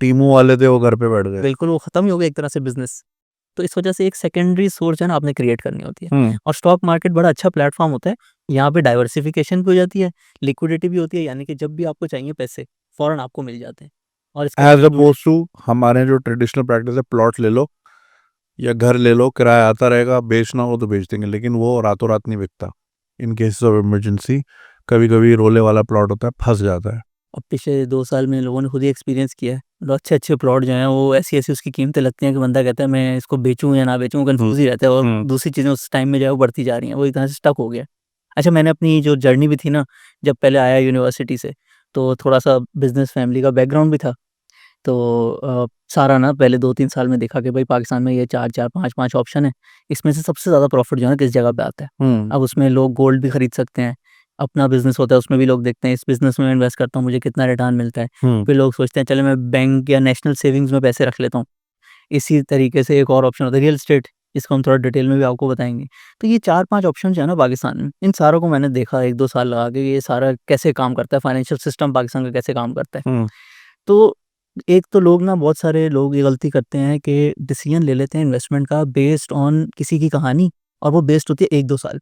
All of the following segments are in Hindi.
टीमू वाले थे वो घर पे बैठ गए। बिल्कुल वो खत्म ही हो गया एक तरह से बिजनेस। तो इस वजह से एक सेकेंडरी सोर्स है ना आपने क्रिएट करनी होती है। और स्टॉक मार्केट बड़ा अच्छा प्लेटफॉर्म होता है, यहाँ पे डाइवर्सिफिकेशन भी हो जाती है, लिक्विडिटी भी होती है, यानी कि जब भी आपको चाहिए पैसे फौरन आपको मिल जाते हैं। और इसके एज बावजूद अपोज टू हमारे जो ट्रेडिशनल प्रैक्टिस है, प्लॉट ले लो या घर ले लो, किराया आता रहेगा, बेचना हो तो बेच देंगे, लेकिन वो रातों रात नहीं बिकता। इन केसेस ऑफ इमरजेंसी कभी कभी रोले वाला प्लॉट होता है, फंस जाता है। अब पिछले 2 साल में लोगों ने खुद ही एक्सपीरियंस किया है, मतलब अच्छे अच्छे प्लॉट जो हैं वो ऐसी ऐसी उसकी कीमतें लगती हैं कि बंदा कहता है मैं इसको बेचूं या ना बेचूं, कंफ्यूज ही रहता है। और दूसरी चीज़ें उस टाइम में जो है वो बढ़ती जा रही हैं, वो इतना से स्टक हो गया। अच्छा, मैंने अपनी जो जर्नी भी थी ना, जब पहले आया यूनिवर्सिटी से, तो थोड़ा सा बिजनेस फैमिली का बैकग्राउंड भी था। तो सारा ना पहले 2-3 साल में देखा कि भाई पाकिस्तान में ये 4-4 5-5 ऑप्शन है, इसमें से सबसे ज़्यादा प्रॉफिट जो है ना किस जगह पे आता है। अब उसमें लोग गोल्ड भी खरीद सकते हैं, अपना बिजनेस होता है उसमें भी लोग देखते हैं इस बिजनेस में मैं इन्वेस्ट करता हूँ मुझे कितना रिटर्न मिलता है। फिर लोग सोचते हैं चलो मैं बैंक या नेशनल सेविंग्स में पैसे रख लेता हूँ। इसी तरीके से एक और ऑप्शन होता है रियल एस्टेट, इसको हम थोड़ा डिटेल में भी आपको बताएँगे। तो ये 4-5 ऑप्शन जो है ना पाकिस्तान में, इन सारों को मैंने देखा 1-2 साल लगा के ये सारा कैसे काम करता है, फाइनेंशियल सिस्टम पाकिस्तान का कैसे काम करता है। तो एक तो लोग ना बहुत सारे लोग ये गलती करते हैं कि डिसीजन ले लेते हैं इन्वेस्टमेंट का बेस्ड ऑन किसी की कहानी, और वो बेस्ड होती है 1-2 साल।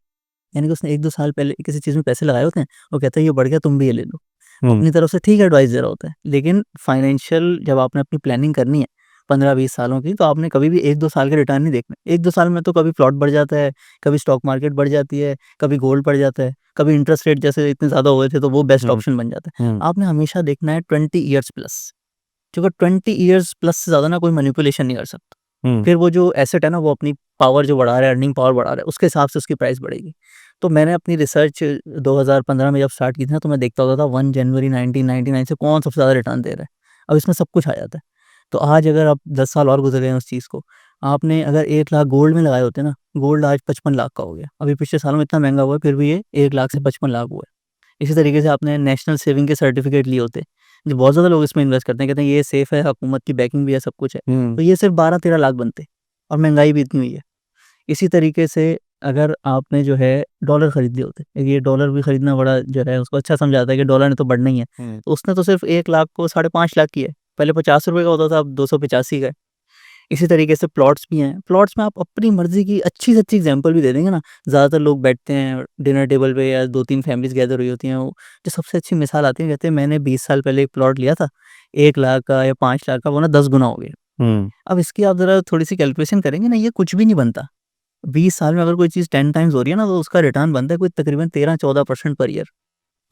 यानी कि उसने 1-2 साल पहले किसी चीज़ में पैसे लगाए होते हैं, वो कहता है ये बढ़ गया तुम भी ये ले लो। अपनी तरफ से ठीक एडवाइस दे रहा होता है, लेकिन फाइनेंशियल जब आपने अपनी प्लानिंग करनी है 15-20 सालों की, तो आपने कभी भी 1-2 साल के रिटर्न नहीं देखने। 1-2 साल में तो कभी प्लॉट बढ़ जाता है, कभी स्टॉक मार्केट बढ़ जाती है, कभी गोल्ड बढ़ जाता है, कभी इंटरेस्ट रेट जैसे इतने ज़्यादा हो गए थे तो वो बेस्ट ऑप्शन बन जाता है। आपने हमेशा देखना है 20 ईयर्स प्लस, क्योंकि 20 ईयर्स प्लस से ज़्यादा ना कोई मैनिपुलेशन नहीं कर सकता। फिर वो जो एसेट है ना वो अपनी पावर जो बढ़ा रहा है, अर्निंग पावर बढ़ा रहा है, उसके हिसाब से उसकी प्राइस बढ़ेगी। तो मैंने अपनी रिसर्च 2015 में जब स्टार्ट की थी ना, तो मैं देखता होता था 1 जनवरी 1999 से कौन सबसे ज़्यादा रिटर्न दे रहा है। अब इसमें सब कुछ आ जाता है। तो आज अगर आप 10 साल और गुज़र गए हैं उस चीज़ को, आपने अगर 1 लाख गोल्ड में लगाए होते ना, गोल्ड आज 55 लाख का हो गया। अभी पिछले सालों में इतना महँगा हुआ है, फिर भी ये 1 लाख से 55 लाख हुआ है। इसी तरीके से आपने नेशनल सेविंग के सर्टिफिकेट लिए होते, जो बहुत ज़्यादा लोग इसमें इन्वेस्ट करते हैं, कहते हैं ये सेफ़ है, हुकूमत की बैकिंग भी है, सब कुछ है। तो ये सिर्फ़ 12-13 लाख बनते, और महँगाई भी इतनी हुई है। इसी तरीके से अगर आपने जो है डॉलर खरीद लिए होते, ये डॉलर भी खरीदना बड़ा जो है उसको अच्छा समझाता है कि डॉलर ने तो बढ़ना ही है। तो उसने तो सिर्फ़ 1 लाख को 5.5 लाख किया है। पहले ₹50 का होता था, अब 285 का है। इसी तरीके से प्लॉट्स भी हैं। प्लॉट्स में आप अपनी मर्ज़ी की अच्छी से अच्छी एग्ज़ाम्पल भी दे देंगे ना, ज़्यादातर लोग बैठते हैं डिनर टेबल पे या 2-3 फैमिलीज़ गैदर हुई होती हैं, वो जो सबसे अच्छी मिसाल आती है, कहते हैं मैंने 20 साल पहले एक प्लॉट लिया था, 1 लाख का या 5 लाख का, वो ना 10 गुना हो गया। अब इसकी आप ज़रा थोड़ी-सी कैलकुलेशन करेंगे ना, ये कुछ भी नहीं बनता। 20 साल में अगर कोई चीज़ 10 टाइम्स हो रही है ना, तो उसका रिटर्न बनता है कोई तकरीबन 13-14% पर ईयर।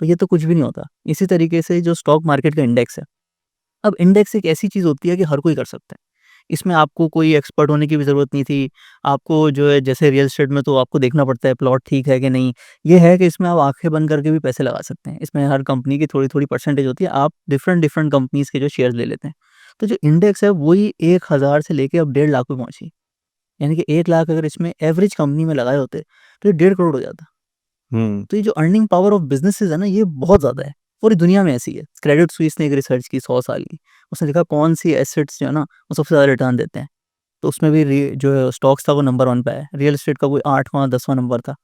तो ये तो कुछ भी नहीं होता। इसी तरीके से जो स्टॉक मार्केट का इंडेक्स है, अब इंडेक्स एक ऐसी चीज़ होती है कि हर कोई कर सकता है। इसमें आपको कोई एक्सपर्ट होने की भी ज़रूरत नहीं थी। आपको जो है जैसे रियल एस्टेट में तो आपको देखना पड़ता है प्लॉट ठीक है कि नहीं। ये है कि इसमें आप आँखें बंद करके भी पैसे लगा सकते हैं। इसमें हर कंपनी की थोड़ी-थोड़ी परसेंटेज होती है। आप डिफरेंट-डिफरेंट कंपनीज़ के जो शेयर्स ले लेते हैं। तो जो इंडेक्स है वही 1000 से लेके अब 1.5 लाख पे पहुँची। यानी कि 1 लाख अगर इसमें एवरेज कंपनी में लगाए होते, तो ये 1.5 करोड़ हो जाता। तो ये जो अर्निंग पावर ऑफ बिज़नेसेस है ना, ये बहुत ज़्यादा है। पूरी दुनिया में ऐसी है। क्रेडिट स्विस ने एक रिसर्च की 100 साल की। उसने देखा कौन-सी एसेट्स जो है ना, वो सबसे ज़्यादा रिटर्न देते हैं। तो उसमें भी रि जो है स्टॉक्स था वो नंबर 1 पे आया। रियल एस्टेट का कोई 8वाँ 10वाँ नंबर था।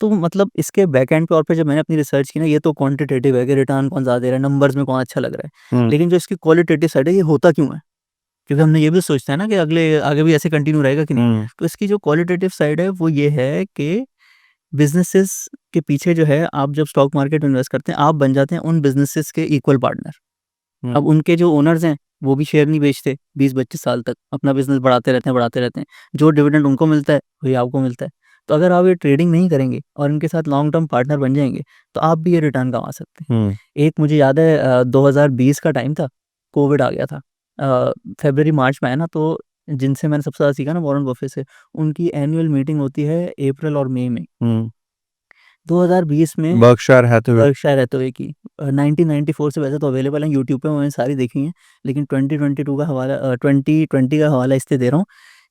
तो मतलब इसके बैकएंड पे और पे जब मैंने अपनी रिसर्च की ना, ये तो क्वांटिटेटिव है कि रिटर्न कौन ज़्यादा दे रहा है, नंबर्स में कौन अच्छा लग रहा है। लेकिन जो इसकी क्वालिटेटिव साइड है, ये होता क्यों है? क्योंकि हमने ये भी सोचते हैं ना कि अगले आगे भी ऐसे कंटिन्यू रहेगा कि नहीं। तो इसकी जो क्वालिटेटिव साइड है वो ये है कि बिज़नेसेस के पीछे जो है, आप जब स्टॉक मार्केट में इन्वेस्ट करते हैं, आप बन जाते हैं उन बिज़नेसेस के इक्वल पार्टनर। अब उनके जो ओनर्स हैं, वो भी शेयर नहीं बेचते 20-25 साल तक, अपना बिज़नेस बढ़ाते रहते हैं, बढ़ाते रहते हैं। जो डिविडेंड उनको मिलता है, वही आपको मिलता है। तो अगर आप ये ट्रेडिंग नहीं करेंगे और इनके साथ लॉन्ग टर्म पार्टनर बन जाएँगे, तो आप भी ये रिटर्न कमा सकते हैं। एक मुझे याद है 2020 का टाइम था, कोविड आ गया था। फ़रवरी-मार्च में आया ना, तो जिनसे मैंने सबसे ज़्यादा सीखा ना वॉरेन बफे से, उनकी एनुअल मीटिंग होती है अप्रैल और मई में। 2020 में बर्कशायर हैथवे। बर्कशायर हैथवे की 1994 से वैसे तो अवेलेबल हैं यूट्यूब पे, मैंने सारी देखी हैं। लेकिन 2022 का हवाला 2020 का हवाला इसलिए दे रहा हूँ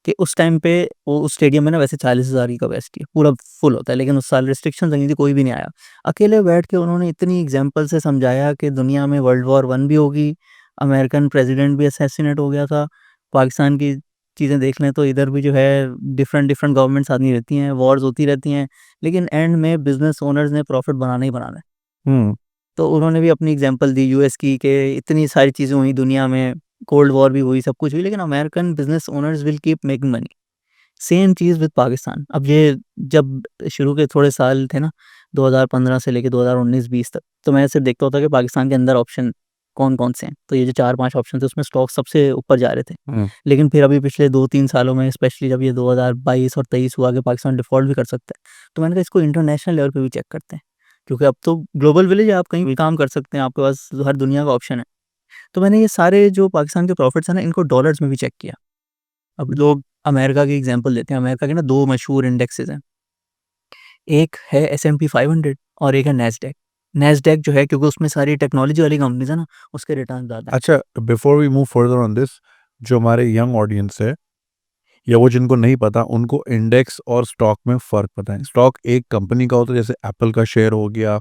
कि उस टाइम पे वो उस स्टेडियम में ना वैसे 40,000 की कैपेसिटी है, पूरा फुल होता है, लेकिन उस साल रिस्ट्रिक्शंस लगी थी, कोई भी नहीं आया। अकेले बैठ के उन्होंने इतनी एग्ज़ाम्पल से समझाया कि दुनिया में वर्ल्ड वॉर 1 भी होगी, अमेरिकन प्रेसिडेंट भी असैसिनेट हो गया था, पाकिस्तान की चीज़ें देख लें तो इधर भी जो है डिफरेंट गवर्नमेंट्स आती रहती हैं, वॉर्स होती रहती हैं, लेकिन एंड में बिज़नेस ओनर्स ने प्रॉफ़िट बनाना ही बनाना है। तो उन्होंने भी अपनी एग्ज़ाम्पल दी यूएस की कि इतनी सारी चीज़ें हुई दुनिया में, कोल्ड वॉर भी हुई, सब कुछ हुई, लेकिन American business owners will keep making money. Same cheese with Pakistan. अब ये जब शुरू के थोड़े साल थे ना, 2015 से लेके 2019-20 तक, तो मैं सिर्फ देखता होता कि पाकिस्तान के अंदर ऑप्शन कौन-कौन से हैं। तो ये जो 4-5 ऑप्शन थे, उसमें स्टॉक सबसे ऊपर जा रहे थे। लेकिन फिर अभी पिछले 2-3 सालों में, स्पेशली जब ये 2022 और 23 हुआ कि पाकिस्तान डिफ़ॉल्ट भी कर सकता है, तो मैंने कहा इसको इंटरनेशनल लेवल पे भी चेक करते हैं। क्योंकि अब तो ग्लोबल विलेज है, आप कहीं भी काम कर सकते हैं, आपके पास हर दुनिया का ऑप्शन है। तो मैंने ये सारे जो पाकिस्तान के प्रॉफिट्स हैं ना, इनको डॉलर्स में भी चेक किया। अब लोग अमेरिका की एग्जांपल देते हैं। अमेरिका के ना 2 मशहूर इंडेक्सेस हैं। एक है एस&पी 500 और एक है नैस्डैक। नैस्डैक जो है, क्योंकि उसमें सारी टेक्नोलॉजी वाली कंपनीज़ है ना, उसके रिटर्न ज़्यादा हैं। अच्छा, before we move further on this, जो हमारे यंग ऑडियंस है या वो जिनको नहीं पता, उनको इंडेक्स और स्टॉक में फ़र्क पता है। स्टॉक एक कंपनी का होता है, जैसे एप्पल का शेयर हो गया,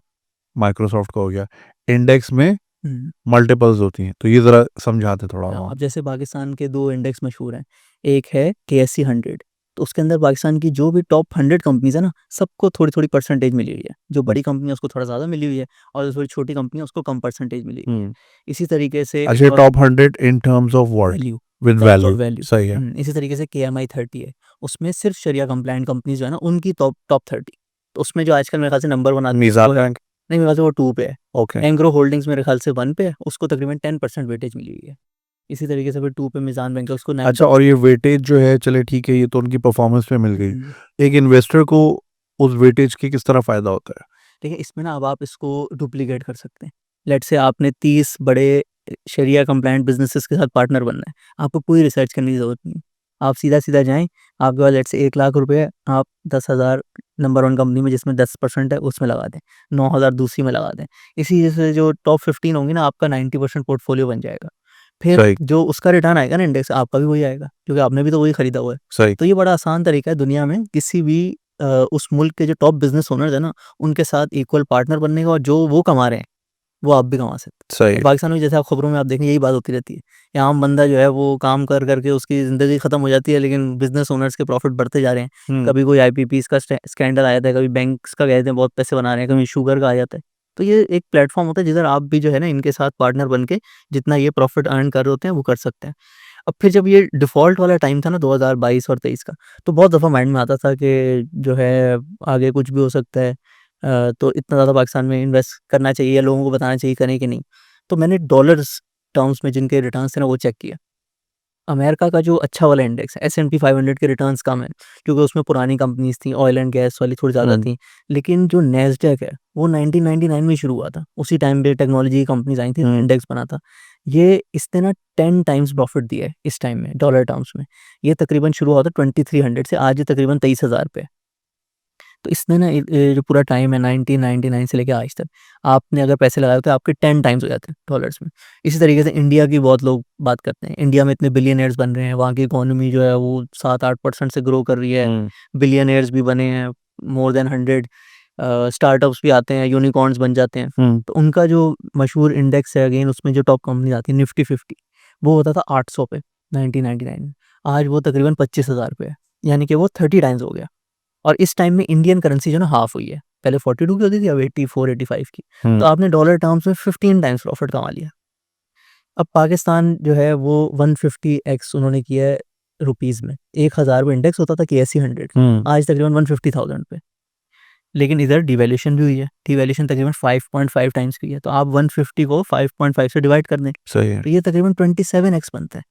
माइक्रोसॉफ्ट का हो गया। इंडेक्स में हुँ। मल्टीपल्स होती हैं, तो ये ज़रा समझाते थोड़ा और। अब जैसे पाकिस्तान के 2 इंडेक्स मशहूर हैं। एक है केएससी 100, तो उसके अंदर पाकिस्तान की जो भी टॉप 100 कंपनीज़ है ना, सबको थोड़ी-थोड़ी परसेंटेज मिली हुई है। जो बड़ी कंपनी है उसको थोड़ा ज़्यादा मिली हुई है, और जो थोड़ी छोटी कंपनी है उसको कम परसेंटेज मिली हुई है। इसी तरीके से अच्छा, और top 100 in terms of what? Value, with terms of value, value. सही है। इसी तरीके से केएमआई 30 है, उसमें सिर्फ शरिया कंप्लायंट कंपनीज़ जो है ना, उनकी टॉप टॉप 30। तो उसमें जो आजकल मेरे ख़्याल से नंबर 1 आती है, मीज़ान वो है, बैंक। नहीं मेरे ख़्याल से वो 2 पे है। ओके। एंग्रो होल्डिंग्स मेरे ख़्याल से 1 पे है, उसको तकरीबन 10% वेटेज मिली हुई है। इसी तरीके से फिर 2 पे मीज़ान बैंक है, उसको 9। अच्छा, और ये वेटेज जो है, चले ठीक है, ये तो उनकी परफॉर्मेंस पे मिल गई। हुँ। एक इन्वेस्टर को उस वेटेज की किस तरह फ़ायदा होता है? देखिए, इसमें ना अब आप इसको डुप्लीकेट कर सकते हैं। लेट्स से आपने 30 बड़े शरिया कंप्लायंट बिज़नेसेस के साथ पार्टनर बनना है। आपको कोई रिसर्च करने की ज़रूरत नहीं है। आप सीधा-सीधा जाएँ, आपके पास लेट्स से 1 लाख रुपए है, आप 10,000 नंबर 1 कंपनी में जिसमें 10% है उसमें लगा दें, 9,000 दूसरी में लगा दें। इसी जैसे जो टॉप 15 होंगी ना, आपका 90% पोर्टफोलियो बन जाएगा। फिर सही, जो उसका रिटर्न आएगा ना इंडेक्स, आपका भी वही आएगा, क्योंकि आपने भी तो वही खरीदा हुआ है। सही। तो ये बड़ा आसान तरीका है दुनिया में किसी भी उस मुल्क के जो टॉप बिज़नेस ओनर्स हैं ना, उनके साथ इक्वल पार्टनर बनने का, और जो वो कमा रहे हैं, वो आप भी कमा सकते हैं। सही और है। पाकिस्तान में जैसे आप खबरों में आप देखें, यही बात होती रहती है। ये आम बंदा जो है वो काम कर कर के उसकी ज़िंदगी ख़त्म हो जाती है, लेकिन बिज़नेस ओनर्स के प्रॉफ़िट बढ़ते जा रहे हैं। कभी कोई आईपीपीज़ का स्कैंडल आ जाता है, कभी बैंक्स का कहते हैं बहुत पैसे बना रहे हैं, कभी शुगर का आ जाता है। तो ये एक प्लेटफ़ॉर्म होता है जिधर आप भी जो है ना इनके साथ पार्टनर बन के जितना ये प्रॉफ़िट अर्न कर रहे होते हैं वो कर सकते हैं। अब फिर जब ये डिफ़ॉल्ट वाला टाइम था ना 2022 और 23 का, तो बहुत दफ़ा माइंड में आता था कि जो है आगे कुछ भी हो सकता है। तो इतना ज़्यादा पाकिस्तान में इन्वेस्ट करना चाहिए या लोगों को बताना चाहिए, करें कि नहीं? तो मैंने डॉलर्स टर्म्स में जिनके रिटर्न्स थे ना वो चेक किया। अमेरिका का जो अच्छा वाला इंडेक्स है, एस&पी 500 के रिटर्न्स कम हैं, क्योंकि उसमें पुरानी कंपनीज़ थी, ऑयल एंड गैस वाली थोड़ी ज़्यादा थी। लेकिन जो नैस्डैक है, वो 1999 में ही शुरू हुआ था। उसी टाइम पे टेक्नोलॉजी की कंपनीज़ आई थी, इंडेक्स बना था। ये इसने ना 10 टाइम्स प्रॉफ़िट दिया है इस टाइम में, डॉलर टर्म्स में। ये तकरीबन शुरू हुआ था 2300 से, आज ये तकरीबन 23,000 पे है। तो इसने ना जो पूरा टाइम है 1999 से लेके आज तक, आपने अगर पैसे लगाए तो आपके 10 टाइम्स हो जाते हैं डॉलर्स में। इसी तरीके से इंडिया की बहुत लोग बात करते हैं। इंडिया में इतने बिलियनेयर्स बन रहे हैं, वहाँ की इकोनॉमी जो है वो 7-8% से ग्रो कर रही है। बिलियनेयर्स भी बने हैं, मोर देन 100 स्टार्टअप्स भी आते हैं, यूनिकॉर्न्स बन जाते हैं। तो उनका जो मशहूर इंडेक्स है, अगेन उसमें जो टॉप कंपनी आती है निफ्टी 50, वो होता था 800 पे 1999 में। आज वो तकरीबन 25,000 पे है, यानी कि वो 30 टाइम्स हो गया। और इस टाइम में इंडियन करेंसी जो है ना हाफ हुई है। पहले 42 की होती थी, अब 84-85 की। तो आपने डॉलर टर्म्स में 15 टाइम्स प्रॉफिट कमा लिया। अब पाकिस्तान जो है वो 150x उन्होंने किया है रुपीज़ में। 1000 पे इंडेक्स होता था केएससी 100, आज तकरीबन 150,000 पे। लेकिन इधर डिवैल्यूएशन भी हुई है। डिवैल्यूएशन तकरीबन 5.5 टाइम्स की है। तो आप 150 को 5.5 से डिवाइड कर दें, सही है। तो ये तकरीबन 27x बनता है।